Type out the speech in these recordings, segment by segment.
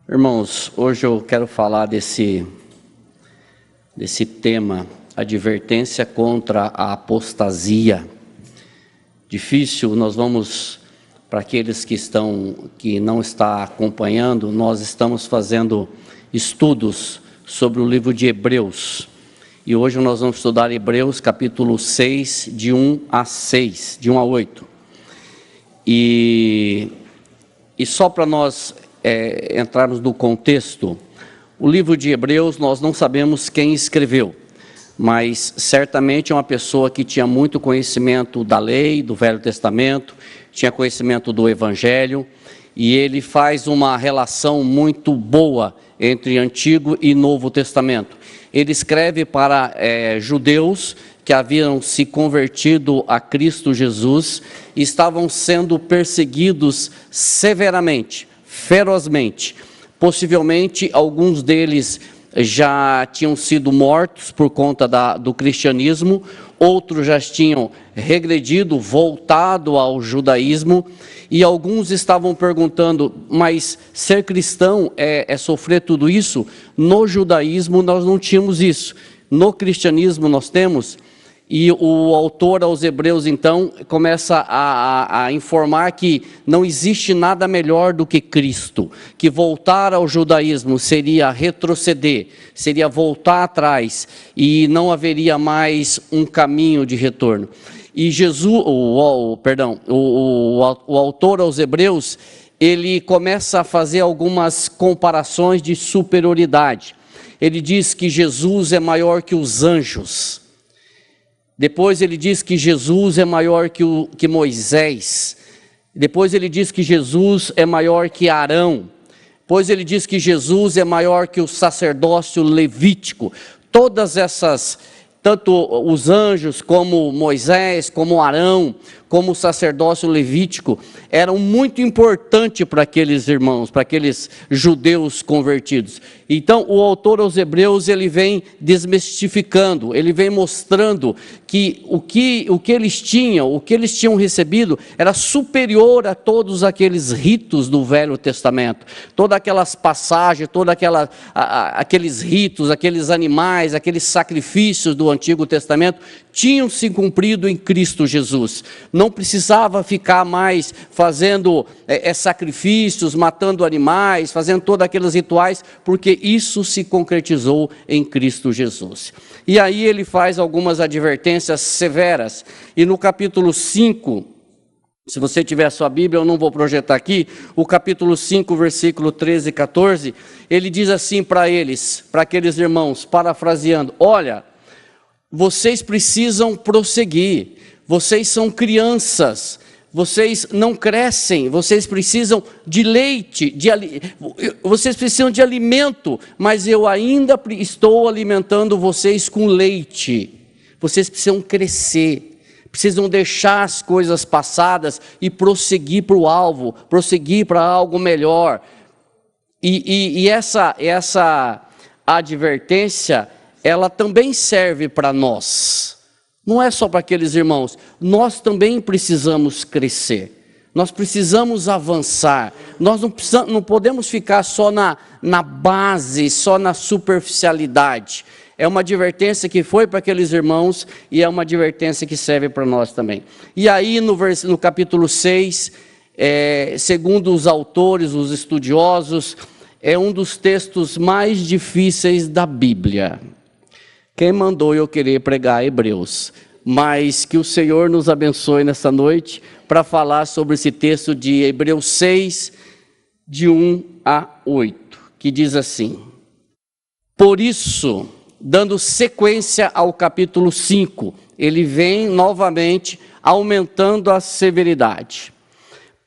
Irmãos, hoje eu quero falar desse tema, advertência contra a apostasia. Difícil, nós vamos, para aqueles que não estão acompanhando, nós estamos fazendo estudos sobre o livro de Hebreus. E hoje nós vamos estudar Hebreus capítulo 6, de 1 a 6, de 1 a 8. E só para nós entrarmos no contexto, o livro de Hebreus nós não sabemos quem escreveu, mas certamente é uma pessoa que tinha muito conhecimento da lei, do Velho Testamento, tinha conhecimento do Evangelho, e ele faz uma relação muito boa entre Antigo e Novo Testamento. Ele escreve para judeus que haviam se convertido a Cristo Jesus e estavam sendo perseguidos severamente, ferozmente. Possivelmente alguns deles já tinham sido mortos por conta do cristianismo, outros já tinham regredido, voltado ao judaísmo, e alguns estavam perguntando, mas ser cristão é sofrer tudo isso? No judaísmo nós não tínhamos isso, no cristianismo nós temos. E o autor aos Hebreus, então, começa a informar que não existe nada melhor do que Cristo, que voltar ao judaísmo seria retroceder, seria voltar atrás, e não haveria mais um caminho de retorno. E o autor aos Hebreus, ele começa a fazer algumas comparações de superioridade. Ele diz que Jesus é maior que os anjos. Depois ele diz que Jesus é maior que Moisés. Depois ele diz que Jesus é maior que Arão. Depois ele diz que Jesus é maior que o sacerdócio levítico. Todas essas, tanto os anjos como Moisés, como Arão, como o sacerdócio levítico, eram muito importantes para aqueles irmãos, para aqueles judeus convertidos. Então o autor aos Hebreus, ele vem desmistificando, ele vem mostrando que o que eles tinham recebido era superior a todos aqueles ritos do Velho Testamento, todas aquelas passagens, aqueles ritos, aqueles animais, aqueles sacrifícios do Antigo Testamento tinham se cumprido em Cristo Jesus. Não precisava ficar mais fazendo sacrifícios, matando animais, fazendo todos aqueles rituais, porque isso se concretizou em Cristo Jesus. E aí ele faz algumas advertências severas, e no capítulo 5, se você tiver a sua Bíblia, eu não vou projetar aqui, o capítulo 5, versículo 13 e 14, ele diz assim para aqueles irmãos, parafraseando: olha, vocês precisam prosseguir, vocês são crianças, vocês não crescem, vocês precisam de leite, vocês precisam de alimento, mas eu ainda estou alimentando vocês com leite. Vocês precisam crescer, precisam deixar as coisas passadas e prosseguir para o alvo, prosseguir para algo melhor. E essa advertência, ela também serve para nós. Não é só para aqueles irmãos, nós também precisamos crescer, nós precisamos avançar, nós não podemos ficar só na base, só na superficialidade. É uma advertência que foi para aqueles irmãos e é uma advertência que serve para nós também. E aí no capítulo 6, segundo os autores, os estudiosos, é um dos textos mais difíceis da Bíblia. Quem mandou eu querer pregar Hebreus? Mas que o Senhor nos abençoe nessa noite para falar sobre esse texto de Hebreus 6, de 1 a 8, que diz assim: por isso, dando sequência ao capítulo 5, ele vem novamente aumentando a severidade.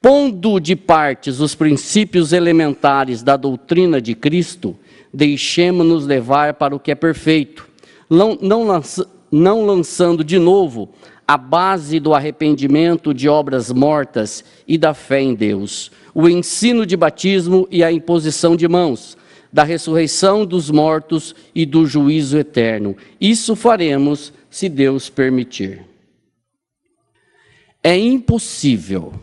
Pondo de partes os princípios elementares da doutrina de Cristo, deixemo-nos levar para o que é perfeito, não lançando de novo a base do arrependimento de obras mortas e da fé em Deus, o ensino de batismo e a imposição de mãos, da ressurreição dos mortos e do juízo eterno. Isso faremos, se Deus permitir. É impossível,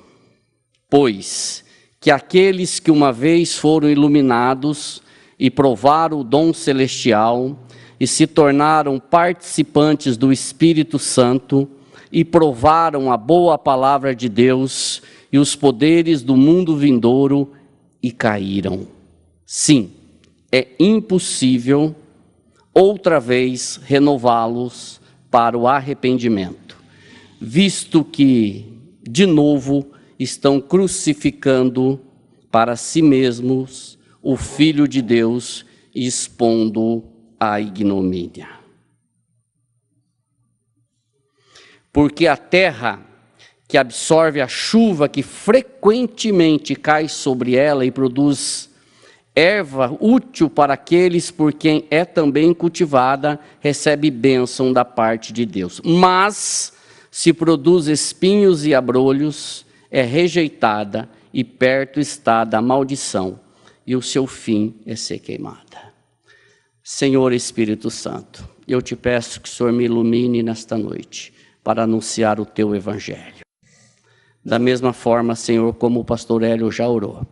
pois, que aqueles que uma vez foram iluminados e provaram o dom celestial e se tornaram participantes do Espírito Santo e provaram a boa palavra de Deus e os poderes do mundo vindouro e caíram. Sim, é impossível outra vez renová-los para o arrependimento, visto que, de novo, estão crucificando para si mesmos o Filho de Deus e expondo à ignomínia. Porque a terra que absorve a chuva que frequentemente cai sobre ela e produz erva útil para aqueles por quem é também cultivada, recebe bênção da parte de Deus. Mas, se produz espinhos e abrolhos, é rejeitada e perto está da maldição, e o seu fim é ser queimada. Senhor Espírito Santo, eu te peço que o Senhor me ilumine nesta noite para anunciar o teu evangelho. Da mesma forma, Senhor, como o pastor Hélio já orou,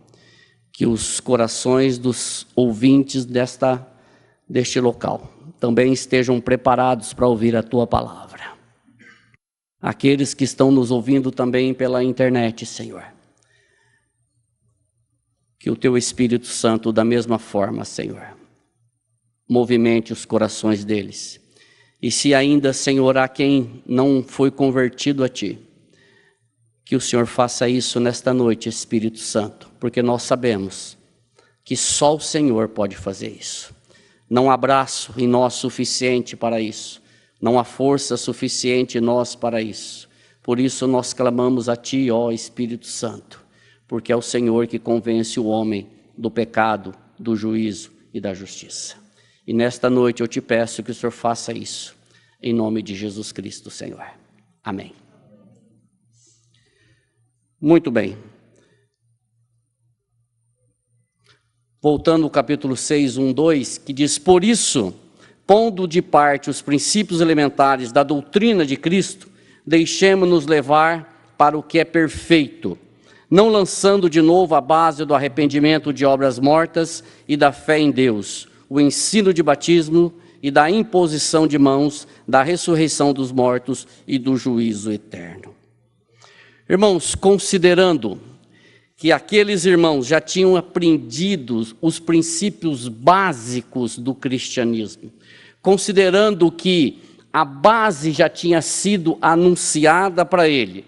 que os corações dos ouvintes deste local também estejam preparados para ouvir a tua palavra. Aqueles que estão nos ouvindo também pela internet, Senhor, que o teu Espírito Santo, da mesma forma, Senhor, movimente os corações deles. E se ainda, Senhor, há quem não foi convertido a ti, que o Senhor faça isso nesta noite, Espírito Santo, porque nós sabemos que só o Senhor pode fazer isso. Não há braço em nós suficiente para isso, não há força suficiente em nós para isso. Por isso nós clamamos a ti, ó Espírito Santo, porque é o Senhor que convence o homem do pecado, do juízo e da justiça. E nesta noite eu te peço que o Senhor faça isso, em nome de Jesus Cristo, Senhor. Amém. Muito bem. Voltando ao capítulo 6, 1, 2, que diz: por isso, pondo de parte os princípios elementares da doutrina de Cristo, deixemo-nos levar para o que é perfeito, não lançando de novo a base do arrependimento de obras mortas e da fé em Deus, o ensino de batismo e da imposição de mãos, da ressurreição dos mortos e do juízo eterno. Irmãos, considerando que aqueles irmãos já tinham aprendido os princípios básicos do cristianismo, considerando que a base já tinha sido anunciada para ele,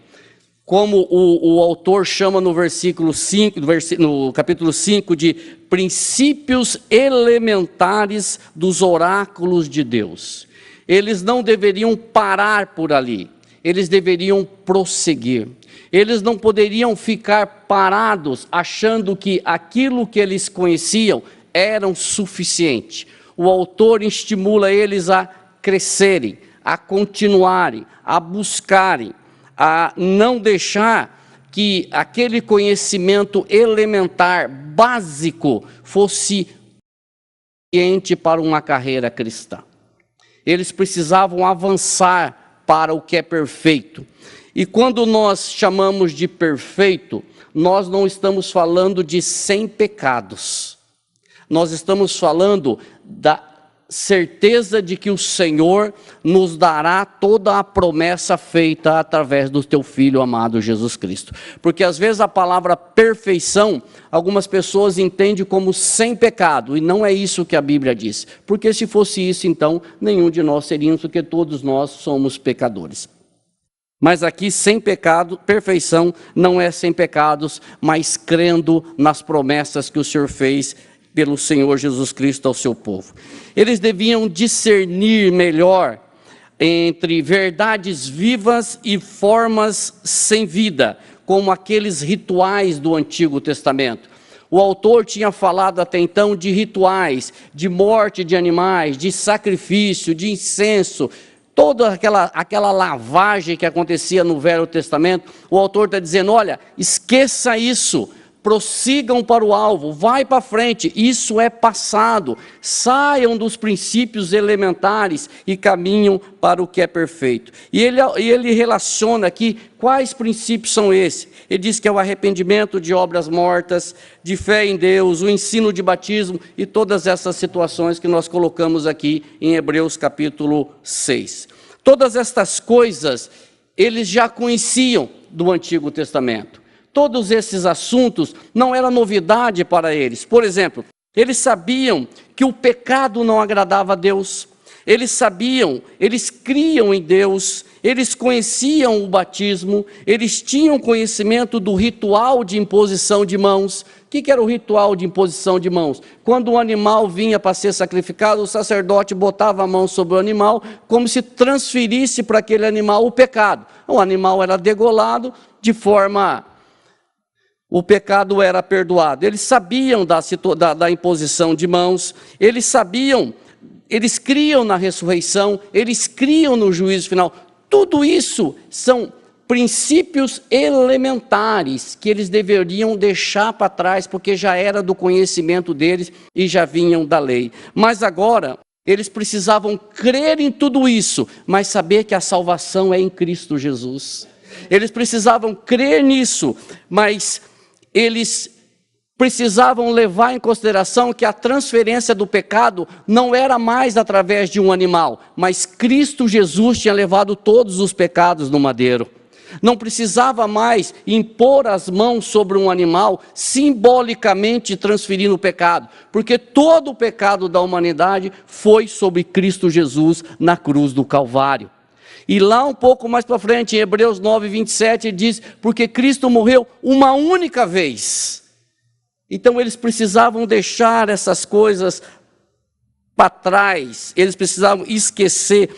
como o autor chama no versículo 5, no capítulo 5, de princípios elementares dos oráculos de Deus. Eles não deveriam parar por ali, eles deveriam prosseguir. Eles não poderiam ficar parados achando que aquilo que eles conheciam era suficiente. O autor estimula eles a crescerem, a continuarem, a buscarem, a não deixar que aquele conhecimento elementar, básico, fosse suficiente para uma carreira cristã. Eles precisavam avançar para o que é perfeito. E quando nós chamamos de perfeito, nós não estamos falando de sem pecados. Nós estamos falando da certeza de que o Senhor nos dará toda a promessa feita através do teu Filho amado Jesus Cristo. Porque às vezes a palavra perfeição, algumas pessoas entendem como sem pecado, e não é isso que a Bíblia diz. Porque se fosse isso, então, nenhum de nós seríamos, porque todos nós somos pecadores. Mas aqui, sem pecado, perfeição não é sem pecados, mas crendo nas promessas que o Senhor fez pelo Senhor Jesus Cristo ao seu povo. Eles deviam discernir melhor entre verdades vivas e formas sem vida, como aqueles rituais do Antigo Testamento. O autor tinha falado até então de rituais, de morte de animais, de sacrifício, de incenso, toda aquela lavagem que acontecia no Velho Testamento. O autor está dizendo, olha, esqueça isso, prossigam para o alvo, vai para frente, isso é passado, saiam dos princípios elementares e caminham para o que é perfeito. E ele relaciona aqui quais princípios são esses. Ele diz que é o arrependimento de obras mortas, de fé em Deus, o ensino de batismo e todas essas situações que nós colocamos aqui em Hebreus capítulo 6. Todas estas coisas eles já conheciam do Antigo Testamento. Todos esses assuntos não eram novidade para eles. Por exemplo, eles sabiam que o pecado não agradava a Deus. Eles sabiam, eles criam em Deus, eles conheciam o batismo, eles tinham conhecimento do ritual de imposição de mãos. O que era o ritual de imposição de mãos? Quando um animal vinha para ser sacrificado, o sacerdote botava a mão sobre o animal, como se transferisse para aquele animal o pecado. O animal era degolado de forma... O pecado era perdoado. Eles sabiam da imposição de mãos, eles sabiam, eles criam na ressurreição, eles criam no juízo final. Tudo isso são princípios elementares que eles deveriam deixar para trás, porque já era do conhecimento deles e já vinham da lei. Mas agora, eles precisavam crer em tudo isso, mas saber que a salvação é em Cristo Jesus. Eles precisavam crer nisso, mas eles precisavam levar em consideração que a transferência do pecado não era mais através de um animal, mas Cristo Jesus tinha levado todos os pecados no madeiro. Não precisava mais impor as mãos sobre um animal, simbolicamente transferindo o pecado, porque todo o pecado da humanidade foi sobre Cristo Jesus na cruz do Calvário. E lá um pouco mais para frente, em Hebreus 9, 27, ele diz, porque Cristo morreu uma única vez. Então eles precisavam deixar essas coisas para trás, eles precisavam esquecer,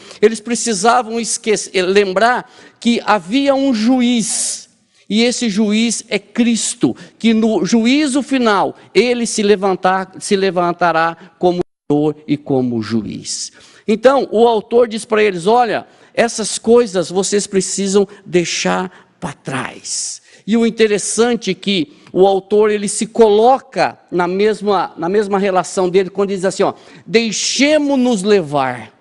lembrar que havia um juiz, e esse juiz é Cristo, que no juízo final, ele se levantará como Senhor e como juiz. Então, o autor diz para eles, olha, essas coisas vocês precisam deixar para trás. E o interessante é que o autor ele se coloca na mesma relação dele, quando diz assim, ó, deixemo-nos levar.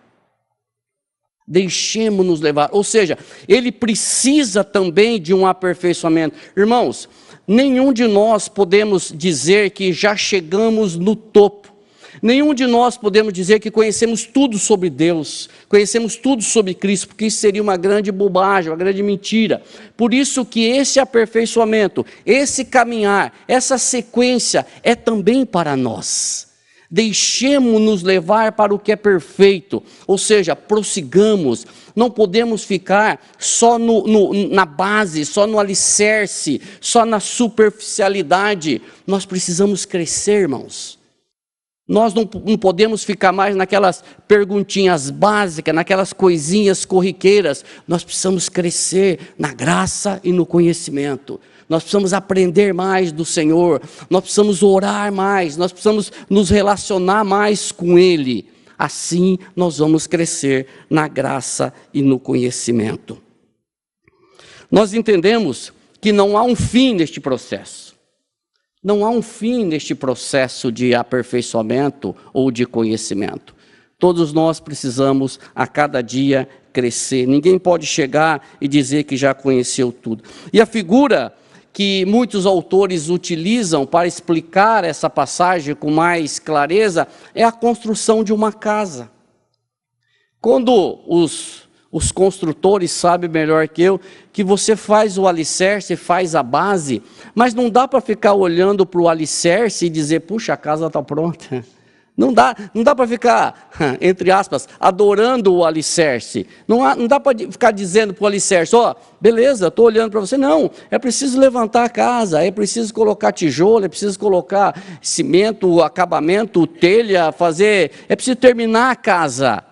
Deixemo-nos levar. Ou seja, ele precisa também de um aperfeiçoamento. Irmãos, nenhum de nós podemos dizer que já chegamos no topo. Nenhum de nós podemos dizer que conhecemos tudo sobre Deus, conhecemos tudo sobre Cristo, porque isso seria uma grande bobagem, uma grande mentira. Por isso que esse aperfeiçoamento, esse caminhar, essa sequência é também para nós. Deixemos-nos levar para o que é perfeito, ou seja, prossigamos. Não podemos ficar só na base, só no alicerce, só na superficialidade. Nós precisamos crescer, irmãos. Nós não podemos ficar mais naquelas perguntinhas básicas, naquelas coisinhas corriqueiras. Nós precisamos crescer na graça e no conhecimento. Nós precisamos aprender mais do Senhor. Nós precisamos orar mais. Nós precisamos nos relacionar mais com Ele. Assim nós vamos crescer na graça e no conhecimento. Nós entendemos que não há um fim neste processo. Não há um fim neste processo de aperfeiçoamento ou de conhecimento. Todos nós precisamos a cada dia crescer. Ninguém pode chegar e dizer que já conheceu tudo. E a figura que muitos autores utilizam para explicar essa passagem com mais clareza é a construção de uma casa. Quando os construtores sabem melhor que eu, que você faz o alicerce, faz a base, mas não dá para ficar olhando para o alicerce e dizer, puxa, a casa está pronta. Não dá para ficar, entre aspas, adorando o alicerce. Não dá para ficar dizendo para o alicerce, ó, beleza, estou olhando para você. Não, é preciso levantar a casa, é preciso colocar tijolo, é preciso colocar cimento, acabamento, telha, é preciso terminar a casa.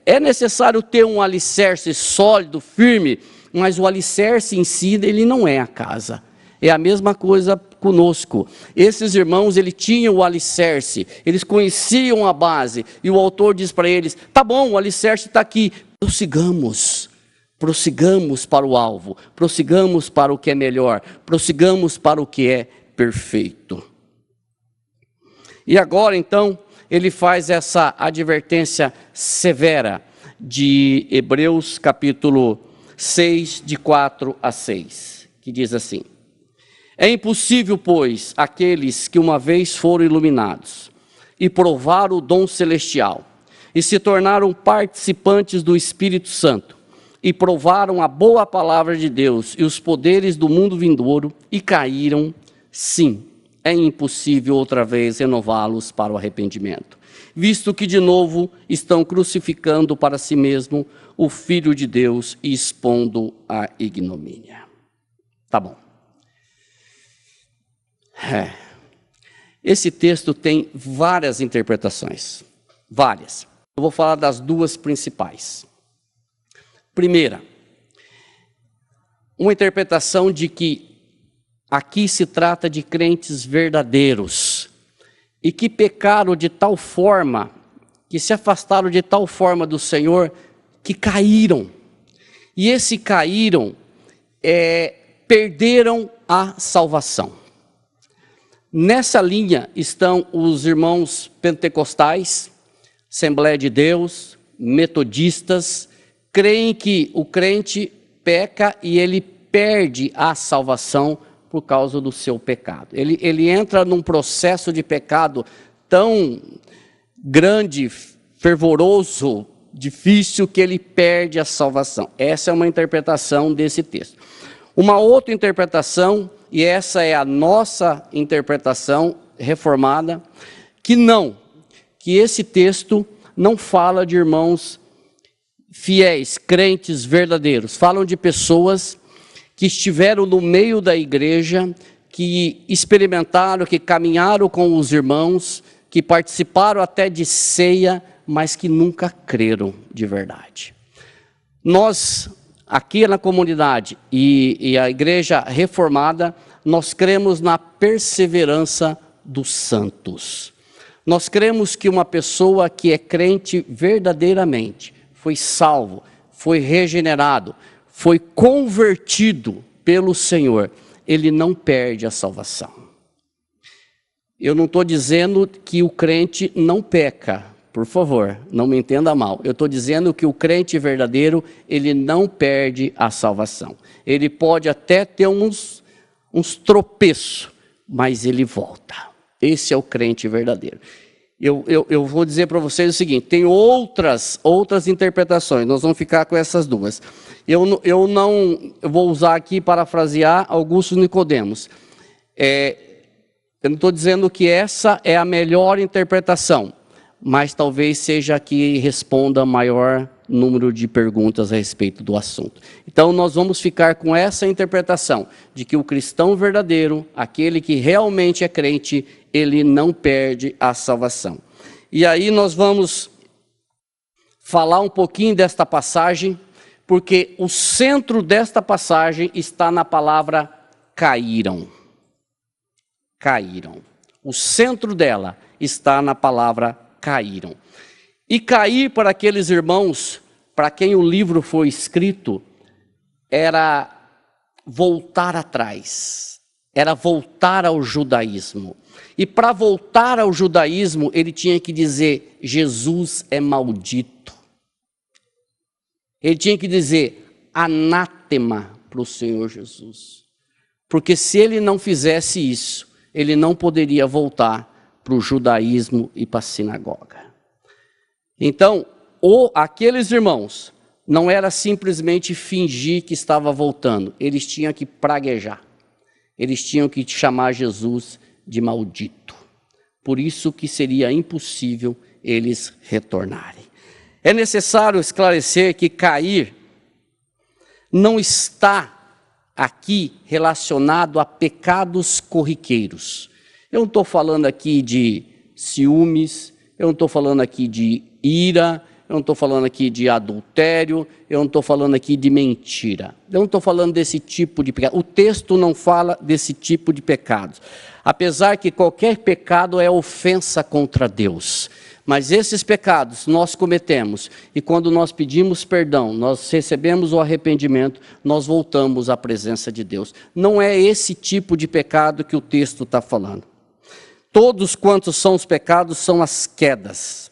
É necessário ter um alicerce sólido, firme, mas o alicerce em si, ele não é a casa. É a mesma coisa conosco. Esses irmãos, eles tinham o alicerce, eles conheciam a base, e o autor diz para eles, tá bom, o alicerce está aqui, prossigamos para o alvo, prossigamos para o que é melhor, prossigamos para o que é perfeito. E agora, então, ele faz essa advertência severa de Hebreus capítulo 6, de 4 a 6, que diz assim: é impossível, pois, aqueles que uma vez foram iluminados e provaram o dom celestial, e se tornaram participantes do Espírito Santo, e provaram a boa palavra de Deus e os poderes do mundo vindouro, e caíram, sim, é impossível outra vez renová-los para o arrependimento, visto que de novo estão crucificando para si mesmo o Filho de Deus e expondo a ignomínia. Tá bom. Esse texto tem várias interpretações, várias. Eu vou falar das duas principais. Primeira, uma interpretação de que aqui se trata de crentes verdadeiros e que pecaram de tal forma, que se afastaram de tal forma do Senhor, que caíram. E esse caíram, perderam a salvação. Nessa linha estão os irmãos pentecostais, Assembleia de Deus, metodistas, creem que o crente peca e ele perde a salvação por causa do seu pecado. Ele entra num processo de pecado tão grande, fervoroso, difícil, que ele perde a salvação. Essa é uma interpretação desse texto. Uma outra interpretação, e essa é a nossa interpretação reformada, que esse texto não fala de irmãos fiéis, crentes verdadeiros. Falam de pessoas que estiveram no meio da igreja, que experimentaram, que caminharam com os irmãos, que participaram até de ceia, mas que nunca creram de verdade. Nós, aqui na comunidade e a igreja reformada, nós cremos na perseverança dos santos. Nós cremos que uma pessoa que é crente verdadeiramente, foi salvo, foi regenerado, foi convertido pelo Senhor, ele não perde a salvação. Eu não estou dizendo que o crente não peca, por favor, não me entenda mal. Eu estou dizendo que o crente verdadeiro, ele não perde a salvação. Ele pode até ter uns tropeços, mas ele volta. Esse é o crente verdadeiro. Eu vou dizer para vocês o seguinte, tem outras interpretações, nós vamos ficar com essas duas. Eu vou usar aqui, parafrasear Augusto Nicodemos. Eu não estou dizendo que essa é a melhor interpretação, mas talvez seja a que responda maior número de perguntas a respeito do assunto. Então nós vamos ficar com essa interpretação, de que o cristão verdadeiro, aquele que realmente é crente, ele não perde a salvação. E aí nós vamos falar um pouquinho desta passagem, porque o centro desta passagem está na palavra caíram. Caíram. O centro dela está na palavra caíram. E cair para aqueles irmãos, para quem o livro foi escrito, era voltar atrás, era voltar ao judaísmo. E para voltar ao judaísmo, ele tinha que dizer, Jesus é maldito. Ele tinha que dizer, anátema para o Senhor Jesus. Porque se ele não fizesse isso, ele não poderia voltar para o judaísmo e para a sinagoga. Então, aqueles irmãos, não era simplesmente fingir que estava voltando, eles tinham que praguejar, eles tinham que chamar Jesus de maldito. Por isso que seria impossível eles retornarem. É necessário esclarecer que cair não está aqui relacionado a pecados corriqueiros. Eu não estou falando aqui de ciúmes, eu não estou falando aqui de ira, eu não estou falando aqui de adultério, eu não estou falando aqui de mentira. Eu não estou falando desse tipo de pecado. O texto não fala desse tipo de pecados. Apesar que qualquer pecado é ofensa contra Deus. Mas esses pecados nós cometemos, e quando nós pedimos perdão, nós recebemos o arrependimento, nós voltamos à presença de Deus. Não é esse tipo de pecado que o texto está falando. Todos quantos são os pecados são as quedas.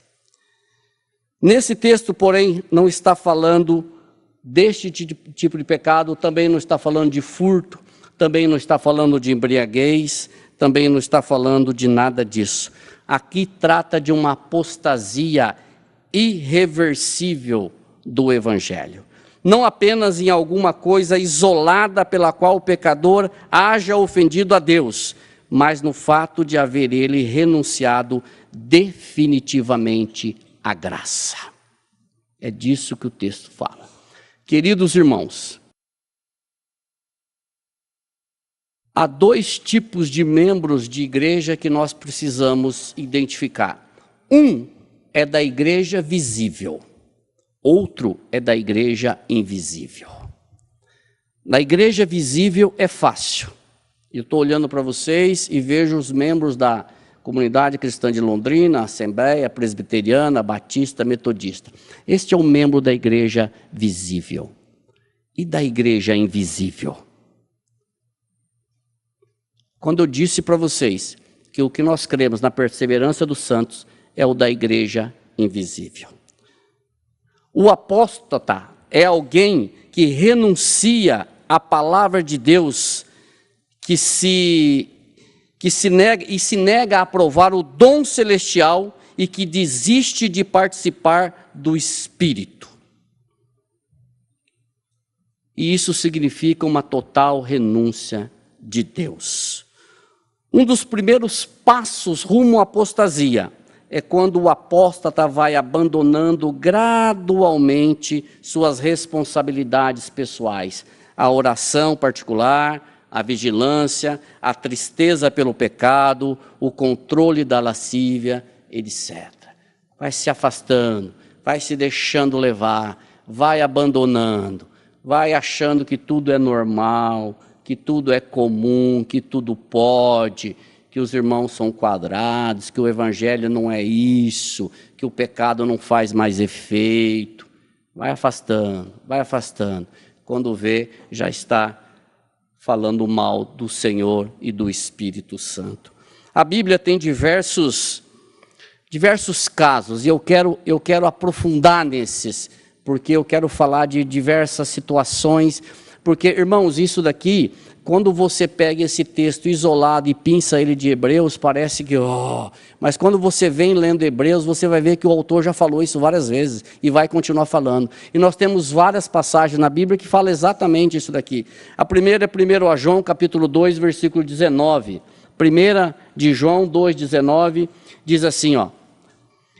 Nesse texto, porém, não está falando deste tipo de pecado, também não está falando de furto, também não está falando de embriaguez, também não está falando de nada disso. Aqui trata de uma apostasia irreversível do Evangelho. Não apenas em alguma coisa isolada pela qual o pecador haja ofendido a Deus, mas no fato de haver ele renunciado definitivamente à graça. É disso que o texto fala. Queridos irmãos, há dois tipos de membros de igreja que nós precisamos identificar. Um é da igreja visível, outro é da igreja invisível. Na igreja visível é fácil. Eu estou olhando para vocês e vejo os membros da Comunidade Cristã de Londrina, Assembleia Presbiteriana, Batista, Metodista. Este é o membro da igreja visível. E da igreja invisível? Quando eu disse para vocês que o que nós cremos na perseverança dos santos é o da igreja invisível. O apóstata é alguém que renuncia à palavra de Deus, que se nega a aprovar o dom celestial e que desiste de participar do Espírito. E isso significa uma total renúncia de Deus. Um dos primeiros passos rumo à apostasia é quando o apóstata vai abandonando gradualmente suas responsabilidades pessoais, a oração particular, a vigilância, a tristeza pelo pecado, o controle da lascívia, etc. Vai se afastando, vai se deixando levar, vai abandonando, vai achando que tudo é normal, que tudo é comum, que tudo pode, que os irmãos são quadrados, que o evangelho não é isso, que o pecado não faz mais efeito. Vai afastando, vai afastando. Quando vê, já está falando mal do Senhor e do Espírito Santo. A Bíblia tem diversos casos, e eu quero aprofundar nesses, porque eu quero falar de diversas situações, porque, irmãos, isso daqui, quando você pega esse texto isolado e pinça ele de Hebreus, parece que, mas quando você vem lendo Hebreus, você vai ver que o autor já falou isso várias vezes e vai continuar falando. E nós temos várias passagens na Bíblia que falam exatamente isso daqui. A primeira é 1 João, capítulo 2, versículo 19. 1 de João 2,19, diz assim,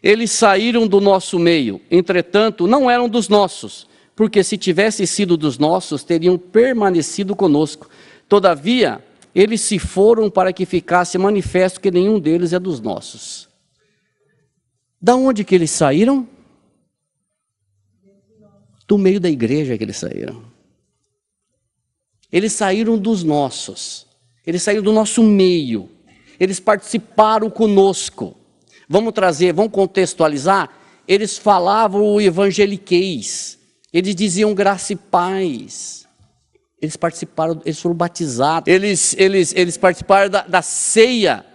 eles saíram do nosso meio, entretanto, não eram dos nossos, porque se tivessem sido dos nossos, teriam permanecido conosco. Todavia, eles se foram para que ficasse manifesto que nenhum deles é dos nossos. Da onde que eles saíram? Do meio da igreja que eles saíram. Eles saíram dos nossos. Eles saíram do nosso meio. Eles participaram conosco. Vamos contextualizar? Eles falavam o evangeliquez. Eles diziam graça e paz. Eles participaram, eles foram batizados. Eles participaram da ceia.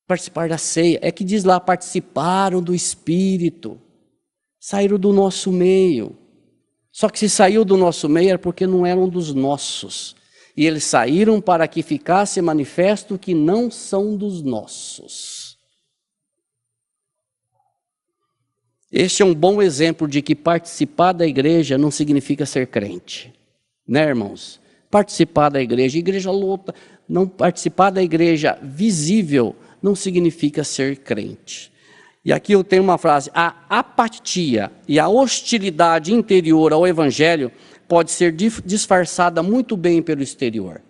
Participar da ceia. É que diz lá, participaram do Espírito. Saíram do nosso meio. Só que se saiu do nosso meio era porque não eram dos nossos. E eles saíram para que ficasse manifesto que não são dos nossos. Este é um bom exemplo de que participar da igreja não significa ser crente. Né, irmãos? Participar da igreja luta, não participar da igreja visível não significa ser crente. E aqui eu tenho uma frase, a apatia e a hostilidade interior ao evangelho pode ser disfarçada muito bem pelo exterior.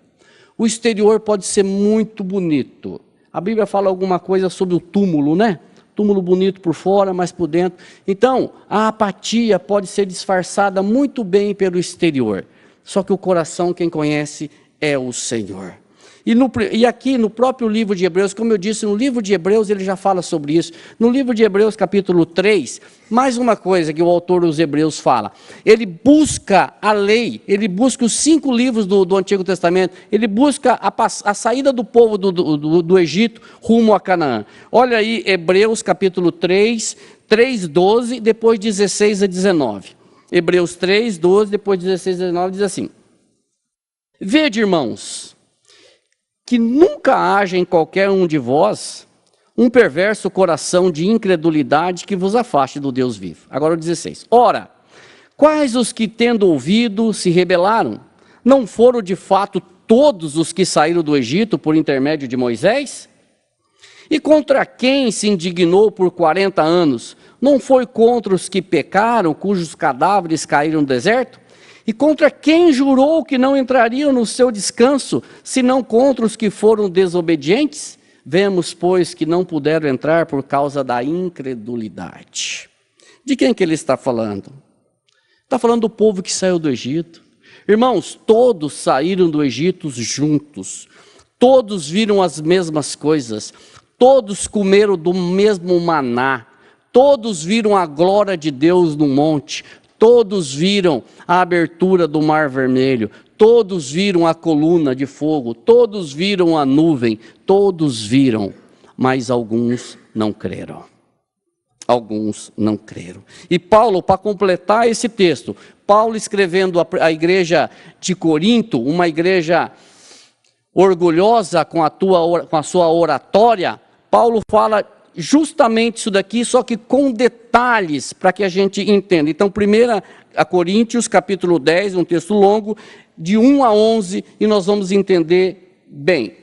O exterior pode ser muito bonito. A Bíblia fala alguma coisa sobre o túmulo, né? Túmulo bonito por fora, mas por dentro. Então, a apatia pode ser disfarçada muito bem pelo exterior. Só que o coração, quem conhece, é o Senhor. E aqui no próprio livro de Hebreus, como eu disse, no livro de Hebreus ele já fala sobre isso. No livro de Hebreus, capítulo 3, mais uma coisa que o autor dos Hebreus fala. Ele busca a lei, ele busca os 5 livros do Antigo Testamento, ele busca a saída do povo do Egito rumo a Canaã. Olha aí, Hebreus, capítulo 3, 3:12, depois 16 a 19. Hebreus 3, 12, depois 16 a 19, diz assim: Vede, irmãos, que nunca haja em qualquer um de vós um perverso coração de incredulidade que vos afaste do Deus vivo. Agora o 16. Ora, quais os que tendo ouvido se rebelaram? Não foram de fato todos os que saíram do Egito por intermédio de Moisés? E contra quem se indignou por 40 anos? Não foi contra os que pecaram, cujos cadáveres caíram no deserto? E contra quem jurou que não entrariam no seu descanso, senão contra os que foram desobedientes? Vemos, pois, que não puderam entrar por causa da incredulidade. De quem que ele está falando? Está falando do povo que saiu do Egito. Irmãos, todos saíram do Egito juntos. Todos viram as mesmas coisas. Todos comeram do mesmo maná. Todos viram a glória de Deus no monte. Todos viram a abertura do Mar Vermelho, todos viram a coluna de fogo, todos viram a nuvem, todos viram, mas alguns não creram. Alguns não creram. E Paulo, para completar esse texto, Paulo escrevendo à igreja de Corinto, uma igreja orgulhosa com a sua oratória, Paulo fala justamente isso daqui, só que com detalhes para que a gente entenda. Então, 1 Coríntios, capítulo 10, um texto longo, de 1 a 11, e nós vamos entender bem.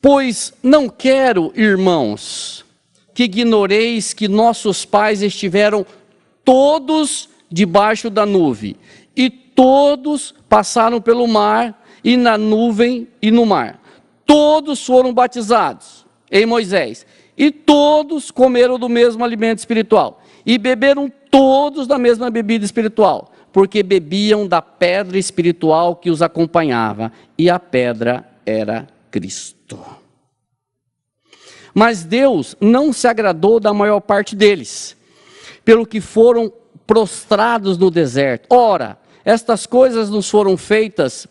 Pois não quero, irmãos, que ignoreis que nossos pais estiveram todos debaixo da nuvem, e todos passaram pelo mar, e na nuvem e no mar. Todos foram batizados em Moisés, e todos comeram do mesmo alimento espiritual, e beberam todos da mesma bebida espiritual, porque bebiam da pedra espiritual que os acompanhava, e a pedra era Cristo. Mas Deus não se agradou da maior parte deles, pelo que foram prostrados no deserto. Ora, estas coisas nos foram feitas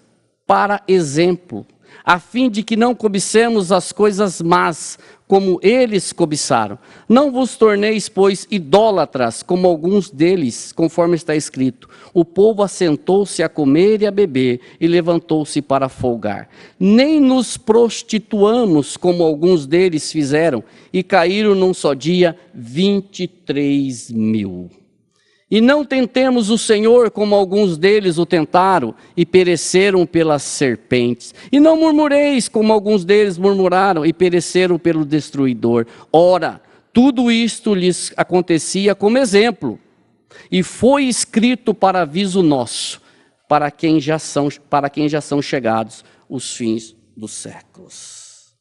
para exemplo, a fim de que não cobicemos as coisas más, como eles cobiçaram. Não vos torneis, pois, idólatras, como alguns deles, conforme está escrito. O povo assentou-se a comer e a beber, e levantou-se para folgar. Nem nos prostituamos, como alguns deles fizeram, e caíram num só dia 23.000. E não tentemos o Senhor como alguns deles o tentaram e pereceram pelas serpentes. E não murmureis como alguns deles murmuraram e pereceram pelo destruidor. Ora, tudo isto lhes acontecia como exemplo. E foi escrito para aviso nosso, para quem já são chegados os fins dos séculos.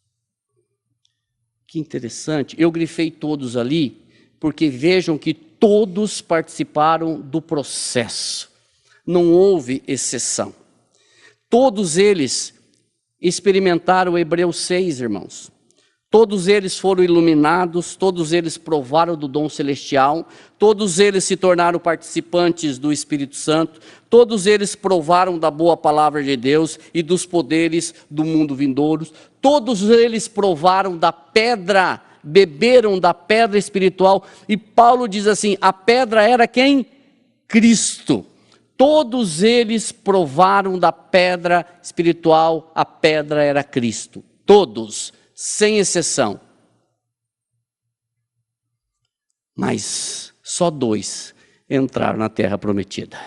Que interessante. Eu grifei todos ali, porque vejam que todos participaram do processo, não houve exceção. Todos eles experimentaram Hebreus 6, irmãos. Todos eles foram iluminados, todos eles provaram do dom celestial, todos eles se tornaram participantes do Espírito Santo, todos eles provaram da boa palavra de Deus e dos poderes do mundo vindouro, todos eles provaram da pedra, beberam da pedra espiritual, e Paulo diz assim, a pedra era quem? Cristo. Todos eles provaram da pedra espiritual, a pedra era Cristo. Todos, sem exceção. Mas só 2 entraram na terra prometida,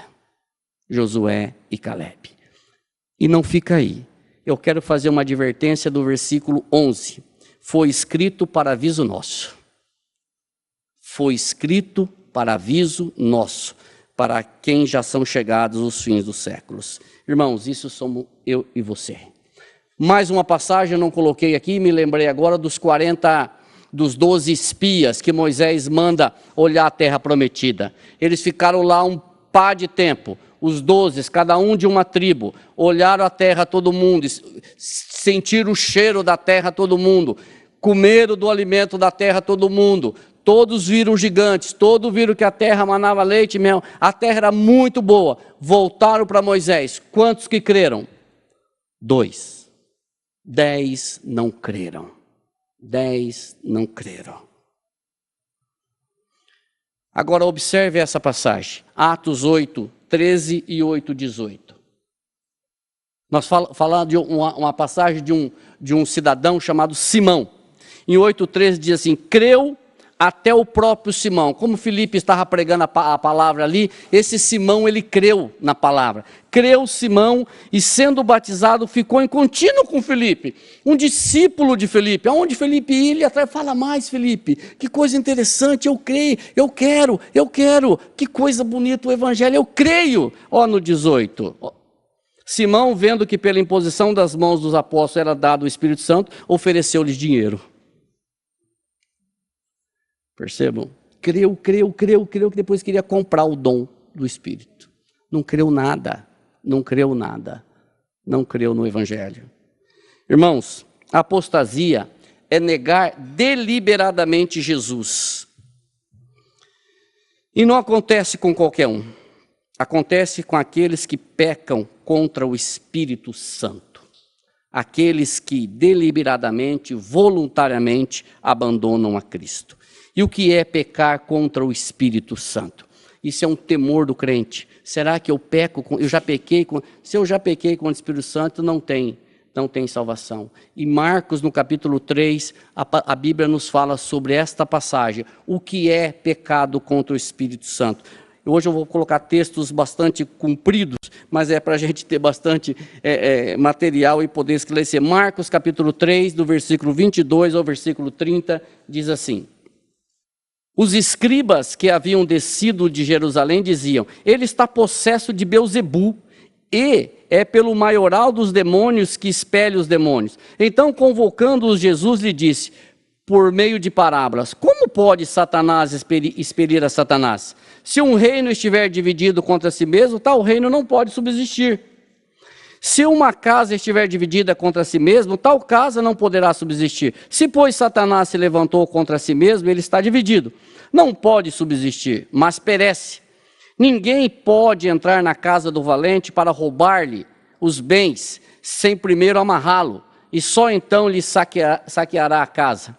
Josué e Calebe. E não fica aí. Eu quero fazer uma advertência do versículo 11. Foi escrito para aviso nosso. Foi escrito para aviso nosso, para quem já são chegados os fins dos séculos. Irmãos, isso somos eu e você. Mais uma passagem eu não coloquei aqui, me lembrei agora dos 12 espias que Moisés manda olhar a terra prometida. Eles ficaram lá pá de tempo. Os 12, cada um de uma tribo, olharam a terra todo mundo, sentiram o cheiro da terra todo mundo, comeram do alimento da terra todo mundo. Todos viram gigantes, todos viram que a terra manava leite e mel, a terra era muito boa. Voltaram para Moisés. Quantos que creram? 2. 10 não creram. 10 não creram. Agora observe essa passagem, Atos 8, 13 e 8, 18. Nós falamos de uma passagem de um cidadão chamado Simão. Em 8,13 diz assim: creu até o próprio Simão. Como Filipe estava pregando a palavra ali, esse Simão, ele creu na palavra. Creu Simão e, sendo batizado, ficou em contínuo com Filipe. Um discípulo de Filipe. Aonde Filipe ia, ele atrás, fala mais, Filipe. Que coisa interessante, eu creio, eu quero. Que coisa bonita o evangelho, eu creio. Ó, no 18. Simão, vendo que pela imposição das mãos dos apóstolos era dado o Espírito Santo, ofereceu-lhes dinheiro. Percebam? Creu, que depois queria comprar o dom do Espírito. Não creu nada, não creu no Evangelho. Irmãos, a apostasia é negar deliberadamente Jesus. E não acontece com qualquer um. Acontece com aqueles que pecam contra o Espírito Santo. Aqueles que deliberadamente, voluntariamente abandonam a Cristo. E o que é pecar contra o Espírito Santo? Isso é um temor do crente. Será que eu peco? Se eu já pequei com o Espírito Santo, não tem salvação. E Marcos, no capítulo 3, a Bíblia nos fala sobre esta passagem. O que é pecado contra o Espírito Santo? Hoje eu vou colocar textos bastante compridos, mas é para a gente ter bastante material e poder esclarecer. Marcos, capítulo 3, do versículo 22 ao versículo 30, diz assim: os escribas que haviam descido de Jerusalém diziam: ele está possesso de Belzebu, e é pelo maioral dos demônios que expele os demônios. Então, convocando-os, Jesus lhe disse, por meio de parábolas: como pode Satanás expelir a Satanás? Se um reino estiver dividido contra si mesmo, tal reino não pode subsistir. Se uma casa estiver dividida contra si mesmo, tal casa não poderá subsistir. Se, pois, Satanás se levantou contra si mesmo, ele está dividido. Não pode subsistir, mas perece. Ninguém pode entrar na casa do valente para roubar-lhe os bens, sem primeiro amarrá-lo, e só então lhe saqueará a casa.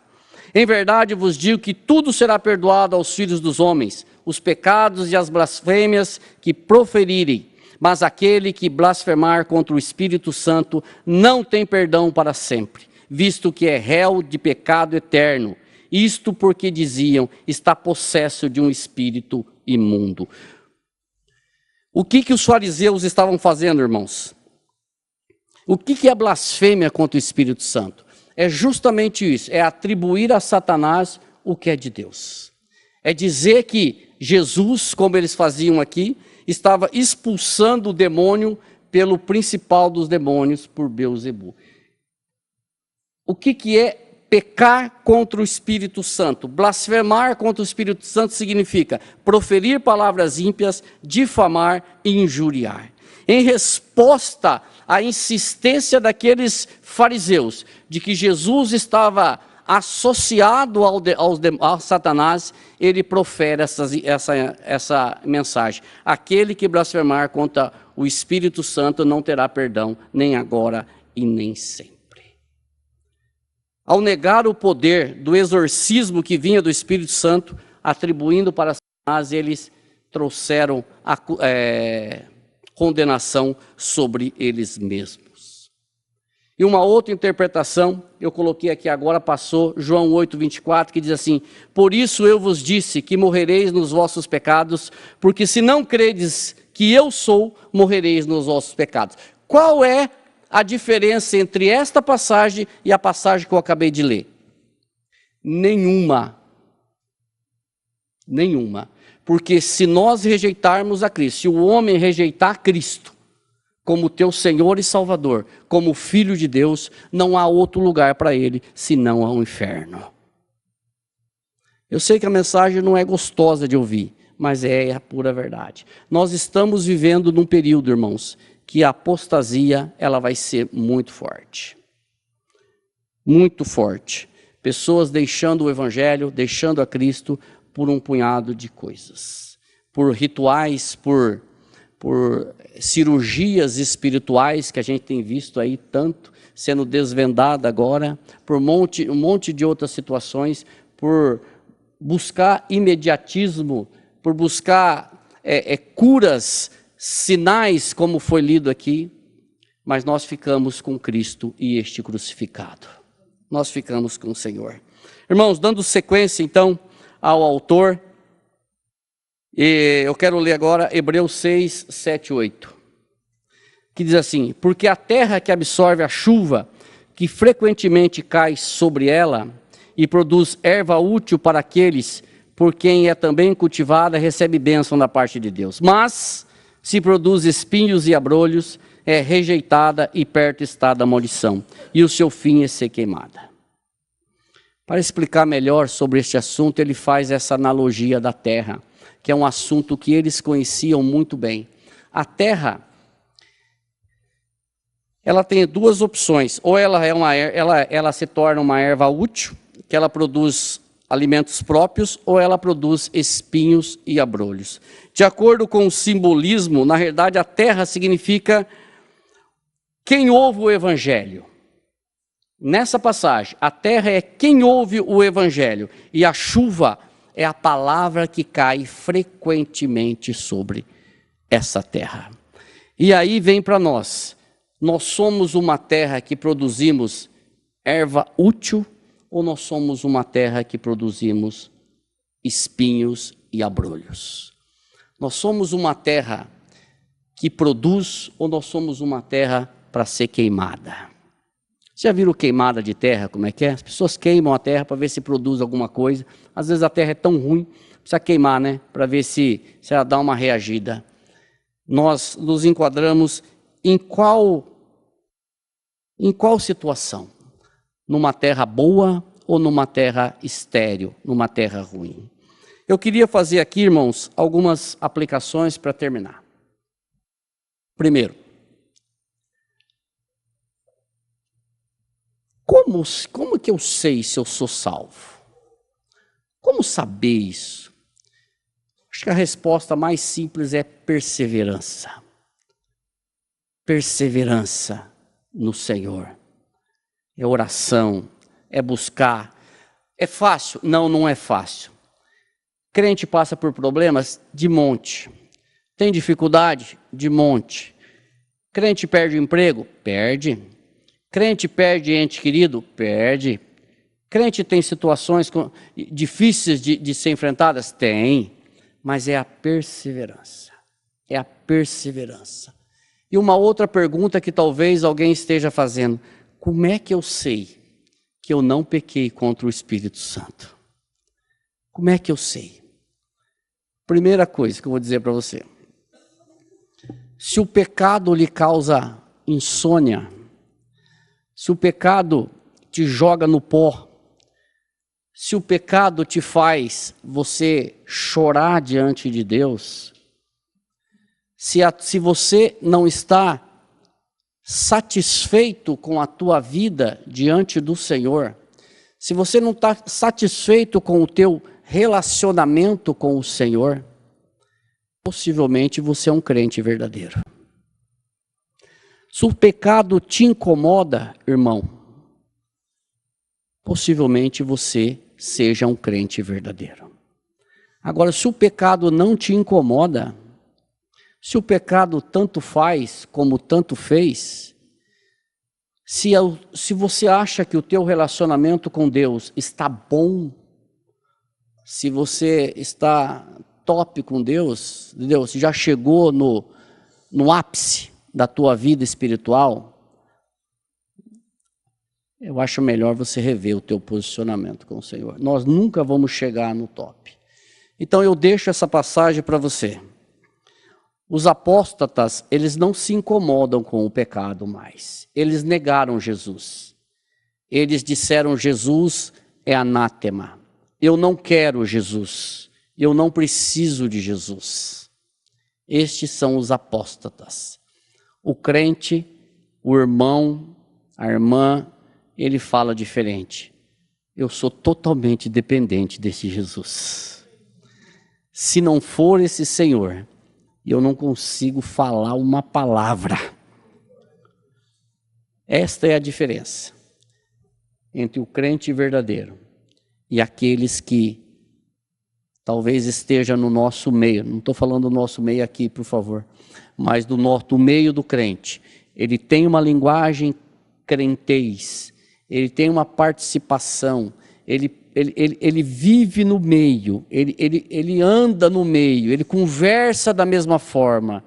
Em verdade vos digo que tudo será perdoado aos filhos dos homens, os pecados e as blasfêmias que proferirem. Mas aquele que blasfemar contra o Espírito Santo não tem perdão para sempre, visto que é réu de pecado eterno. Isto porque diziam, está possesso de um espírito imundo. O que os fariseus estavam fazendo, irmãos? O que é blasfêmia contra o Espírito Santo? É justamente isso, é atribuir a Satanás o que é de Deus. É dizer que Jesus, como eles faziam aqui, estava expulsando o demônio pelo principal dos demônios, por Belzebu. O que é pecar contra o Espírito Santo? Blasfemar contra o Espírito Santo significa proferir palavras ímpias, difamar e injuriar. Em resposta à insistência daqueles fariseus de que Jesus estava associado ao Satanás, ele profere essa mensagem: aquele que blasfemar contra o Espírito Santo não terá perdão, nem agora e nem sempre. Ao negar o poder do exorcismo que vinha do Espírito Santo, atribuindo para Satanás, eles trouxeram a condenação sobre eles mesmos. E uma outra interpretação, eu coloquei aqui agora, passou, João 8:24, que diz assim: por isso eu vos disse que morrereis nos vossos pecados, porque se não credes que eu sou, morrereis nos vossos pecados. Qual é a diferença entre esta passagem e a passagem que eu acabei de ler? Nenhuma. Porque se nós rejeitarmos a Cristo, se o homem rejeitar Cristo como teu Senhor e Salvador, como Filho de Deus, não há outro lugar para ele, senão ao inferno. Eu sei que a mensagem não é gostosa de ouvir, mas é a pura verdade. Nós estamos vivendo num período, irmãos, que a apostasia ela vai ser muito forte. Muito forte. Pessoas deixando o Evangelho, deixando a Cristo por um punhado de coisas. Por rituais, por cirurgias espirituais que a gente tem visto aí tanto, sendo desvendada agora, por um monte de outras situações, por buscar imediatismo, por buscar curas, sinais, como foi lido aqui, mas nós ficamos com Cristo e este crucificado. Nós ficamos com o Senhor. Irmãos, dando sequência então ao autor, eu quero ler agora Hebreus 6, 7, 8, que diz assim: porque a terra que absorve a chuva, que frequentemente cai sobre ela, e produz erva útil para aqueles por quem é também cultivada, recebe bênção da parte de Deus. Mas, se produz espinhos e abrolhos, é rejeitada e perto está da maldição, e o seu fim é ser queimada. Para explicar melhor sobre este assunto, ele faz essa analogia da terra, que é um assunto que eles conheciam muito bem. A terra, ela tem duas opções: ou ela se torna uma erva útil, que ela produz alimentos próprios, ou ela produz espinhos e abrolhos. De acordo com o simbolismo, na verdade a terra significa quem ouve o Evangelho. Nessa passagem, a terra é quem ouve o Evangelho, e a chuva é a palavra que cai frequentemente sobre essa terra. E aí vem para nós somos uma terra que produzimos erva útil, ou nós somos uma terra que produzimos espinhos e abrolhos? Nós somos uma terra que produz, ou nós somos uma terra para ser queimada? Já viram queimada de terra, como é que é? As pessoas queimam a terra para ver se produz alguma coisa. Às vezes a terra é tão ruim, precisa queimar, né? Para ver se ela dá uma reagida. Nós nos enquadramos em qual situação? Numa terra boa ou numa terra estéril, numa terra ruim? Eu queria fazer aqui, irmãos, algumas aplicações para terminar. Primeiro, como que eu sei se eu sou salvo? Como saber isso? Acho que a resposta mais simples é perseverança. Perseverança no Senhor. É oração, é buscar. É fácil? Não, não é fácil. Crente passa por problemas de monte. Tem dificuldade? De monte. Crente perde o emprego? Perde. Crente perde ente querido? Perde. Crente tem situações difíceis de ser enfrentadas? Tem. Mas é a perseverança. É a perseverança. E uma outra pergunta que talvez alguém esteja fazendo: como é que eu sei que eu não pequei contra o Espírito Santo? Como é que eu sei? Primeira coisa que eu vou dizer para você: se o pecado lhe causa insônia, se o pecado te joga no pó, se o pecado te faz você chorar diante de Deus, se você não está satisfeito com a tua vida diante do Senhor, se você não está satisfeito com o teu relacionamento com o Senhor, possivelmente você é um crente verdadeiro. Se o pecado te incomoda, irmão, possivelmente você seja um crente verdadeiro. Agora, se o pecado não te incomoda, se o pecado tanto faz como tanto fez, se você acha que o teu relacionamento com Deus está bom, se você está top com Deus já chegou no ápice da tua vida espiritual, eu acho melhor você rever o teu posicionamento com o Senhor. Nós nunca vamos chegar no top. Então eu deixo essa passagem para você. Os apóstatas, eles não se incomodam com o pecado mais. Eles negaram Jesus. Eles disseram: Jesus é anátema. Eu não quero Jesus. Eu não preciso de Jesus. Estes são os apóstatas. O crente, o irmão, a irmã, ele fala diferente. Eu sou totalmente dependente desse Jesus. Se não for esse Senhor, eu não consigo falar uma palavra. Esta é a diferença entre o crente verdadeiro e aqueles que talvez esteja no nosso meio. Não estou falando do nosso meio aqui, por favor, mas do meio do crente. Ele tem uma linguagem crentez, ele tem uma participação, ele vive no meio, ele anda no meio, ele conversa da mesma forma,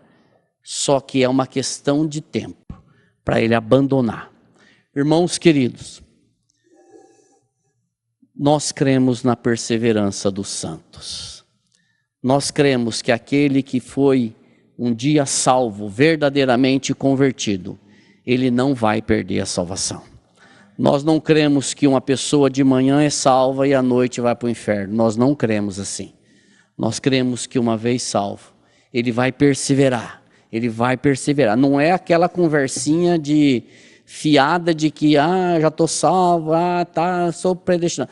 só que é uma questão de tempo para ele abandonar. Irmãos queridos, nós cremos na perseverança dos santos. Nós cremos que aquele que foi um dia salvo, verdadeiramente convertido, ele não vai perder a salvação. Nós não cremos que uma pessoa de manhã é salva e à noite vai para o inferno. Nós não cremos assim. Nós cremos que uma vez salvo, ele vai perseverar. Ele vai perseverar. Não é aquela conversinha de fiada de que já estou salvo, sou predestinado.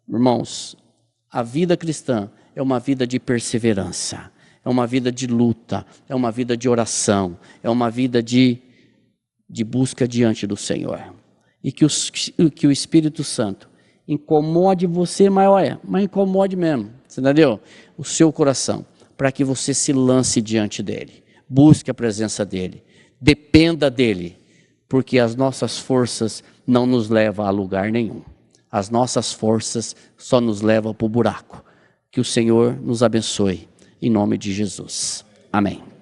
Irmãos, a vida cristã é uma vida de perseverança, é uma vida de luta, é uma vida de oração, é uma vida de busca diante do Senhor. E que o Espírito Santo incomode você, mas incomode mesmo, você entendeu? O seu coração, para que você se lance diante dele, busque a presença dele, dependa dele, porque as nossas forças não nos levam a lugar nenhum. As nossas forças só nos levam para o buraco. Que o Senhor nos abençoe, em nome de Jesus. Amém.